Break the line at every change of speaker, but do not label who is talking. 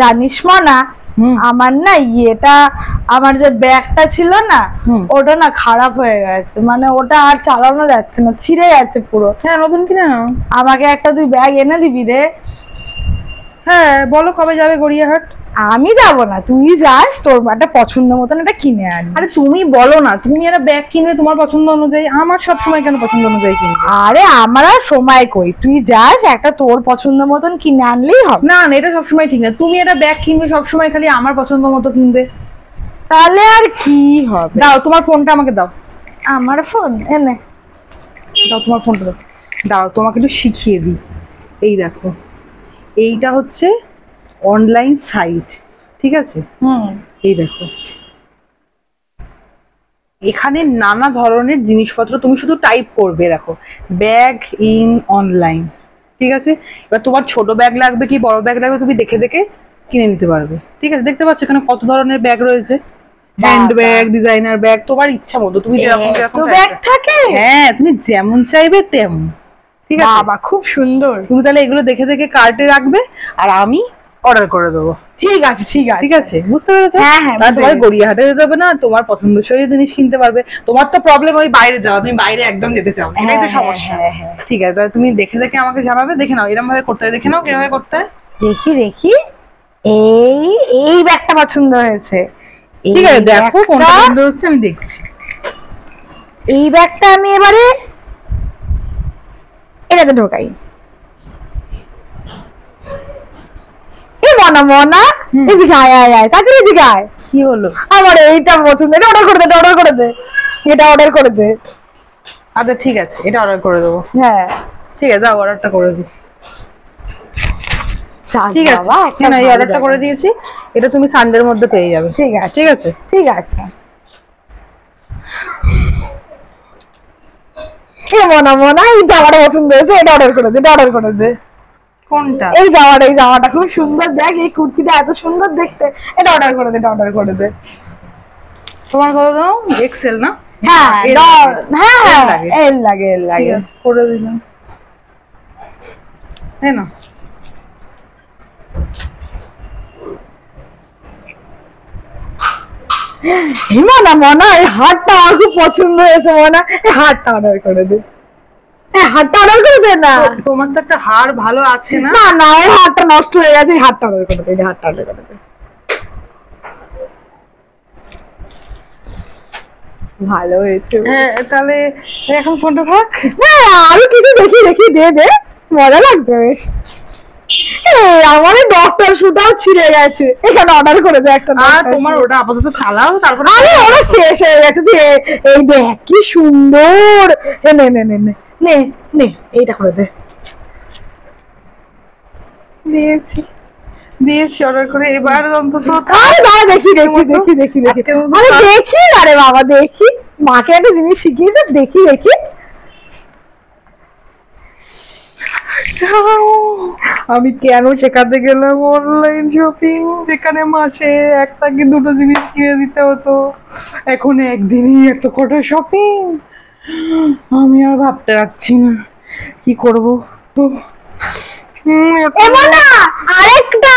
জানিস না আমার না ইয়েটা আমার যে ব্যাগটা ছিল না ওটা না খারাপ হয়ে গেছে, মানে ওটা আর চালানো যাচ্ছে না, ছিঁড়ে গেছে পুরো।
হ্যাঁ নতুন কিনে নাও।
আমাকে একটা তুই ব্যাগ এনে দিবি রে।
হ্যাঁ বলো কবে যাবে গড়িয়াহাট?
আমি যাবো না, তুই যাস, তোর একটা পছন্দ মতন এটা কিনে আনি।
আরে তুমি বলো না, তুমি একটা ব্যাগ কিনবে তোমার পছন্দ অনুযায়ী, আমার সব সময় কেন পছন্দ অনুযায়ী কিনবে?
আরে আমার আর সময় কই, তুই যাস একটা তোর পছন্দ মতন কিনে আনলেই হবে।
না না এটা সবসময় ঠিক না, তুমি একটা ব্যাগ কিনবে সবসময় খালি আমার পছন্দ মতো কিনবে,
তাহলে আর কি হবে?
দাও তোমার ফোনটা আমাকে দাও।
আমার ফোন এনে
দাও, তোমার ফোনটা দাও। দাও তোমাকে একটু শিখিয়ে দিই। এই দেখো, এইটা হচ্ছে অনলাইন সাইট, ঠিক আছে? এই দেখো, এখানে নানা ধরনের জিনিসপত্র তুমি শুধু টাইপ করবে, দেখো ব্যাগ ইন অনলাইন, ঠিক আছে? এবার তোমার ছোট ব্যাগ লাগবে কি বড় ব্যাগ লাগবে তুমি দেখে দেখে কিনে নিতে পারবে, ঠিক আছে? দেখতে পাচ্ছ এখানে কত ধরনের ব্যাগ রয়েছে, হ্যান্ড ব্যাগ, ডিজাইনার ব্যাগ, তোমার ইচ্ছা মতো তুমি যেরকম
ব্যাগ থাকে।
হ্যাঁ তুমি যেমন চাইবে তেমন, ঠিক আছে?
বাবা খুব সুন্দর।
তুমি তাহলে এগুলো দেখে দেখে কার্টে রাখবে আর আমি অর্ডার করে দেবো।
ঠিক আছে ঠিক আছে
ঠিক আছে, বুঝতে পেরেছো?
হ্যাঁ হ্যাঁ,
তোমার গড়িয়াহাটে যেতে হবে না, তোমার পছন্দসই জিনিস কিনতে পারবে। তোমার তো প্রবলেম ওই বাইরে যাওয়া, তুমি বাইরে একদম যেতে চাও, এটাই তো সমস্যা। ঠিক আছে, তাহলে তুমি দেখে দেখে আমাকে জানাবে, দেখে নাও এরকম ভাবে করতে হয়, দেখে নাও কিরকম ভাবে করতে হয়।
দেখি দেখি, এই এই ব্যাগটা পছন্দ হয়েছে।
ঠিক আছে দেখো কোনটা পছন্দ হচ্ছে আমি দেখছি।
এই ব্যাগটা আমি এবারে এটাতে ঢোকাই। মনা মনা এদিকে আয় আয় আয়, তাড়াতাড়ি এদিকে আয়।
কি হলো?
আমার এইটা পছন্দ, এটা অর্ডার করে দে, এটা অর্ডার করে দে, এটা অর্ডার করে দে।
আচ্ছা ঠিক আছে, এটা অর্ডার করে দেবো।
হ্যাঁ
ঠিক আছে, দাও অর্ডারটা করে দিই। ঠিক আছে, না এই অর্ডারটা করে দিয়েছি, এটা তুমি সানডের মধ্যে পেয়ে যাবে।
ঠিক আছে
ঠিক আছে
ঠিক আছে। এ মনা মনা এই জামাটা পছন্দ হয়েছে, এটা অর্ডার করে দে, এটা অর্ডার করে দে।
কোনটা?
এই জামাটা, এই জামাটা খুব সুন্দর, দেখ এই কুর্তিটা এত সুন্দর দেখতে, এটা অর্ডার করে দে, এটা অর্ডার করে দে।
তোমার কত দাও? এক্সেল না?
হ্যাঁ হ্যাঁ হ্যাঁ এল লাগে এল লাগে,
করে দিলাম। হ্যাঁ না
মনা মনা এই হারটা আমার খুব পছন্দ হয়েছে, মনা এই হারটা অর্ডার করে দে, হারটা অর্ডার করে দে না।
তোমার তো একটা হার ভালো আছে না?
না না এই হারটা নষ্ট হয়ে গেছে, এই হারটা অর্ডার করে দে, এই হারটা অর্ডার করে দে। ভালো হয়েছে।
হ্যাঁ তাহলে এখন ফোনটা থাক।
হ্যাঁ আরো কিছু দেখি দেখি, দে দে, মজা লাগছে বেশ। আমার ডক্টর শুটাও ছিঁড়ে গেছে, এখানে অর্ডার করে দে একটা।
আর তোমার ওটা আপাতত চালাও, তারপরে
আরে ওরা শেষ হয়ে গেছে। এই দেখ কি সুন্দর, নে নে নে নে নে নে এইটা করে দে।
দিয়েছি দিয়েছি অর্ডার করে, এবার অন্তত
আরে দাঁড়া দেখি দেখি দেখি দেখি দেখি, আরে দেখি না রে বাবা, দেখি মাকে একটা জিনিস শিখিয়েছিস, দেখি দেখি।
আমি কেন শেখাতে গেলাম অনলাইন শপিং, যেখানে মাসে একটা কি দুটো জিনিস কিনে দিতে হতো, এখন একদিনই এত কটা শপিং। আমি আর ভাবতে পারছি না কি করবো।
আরেকটা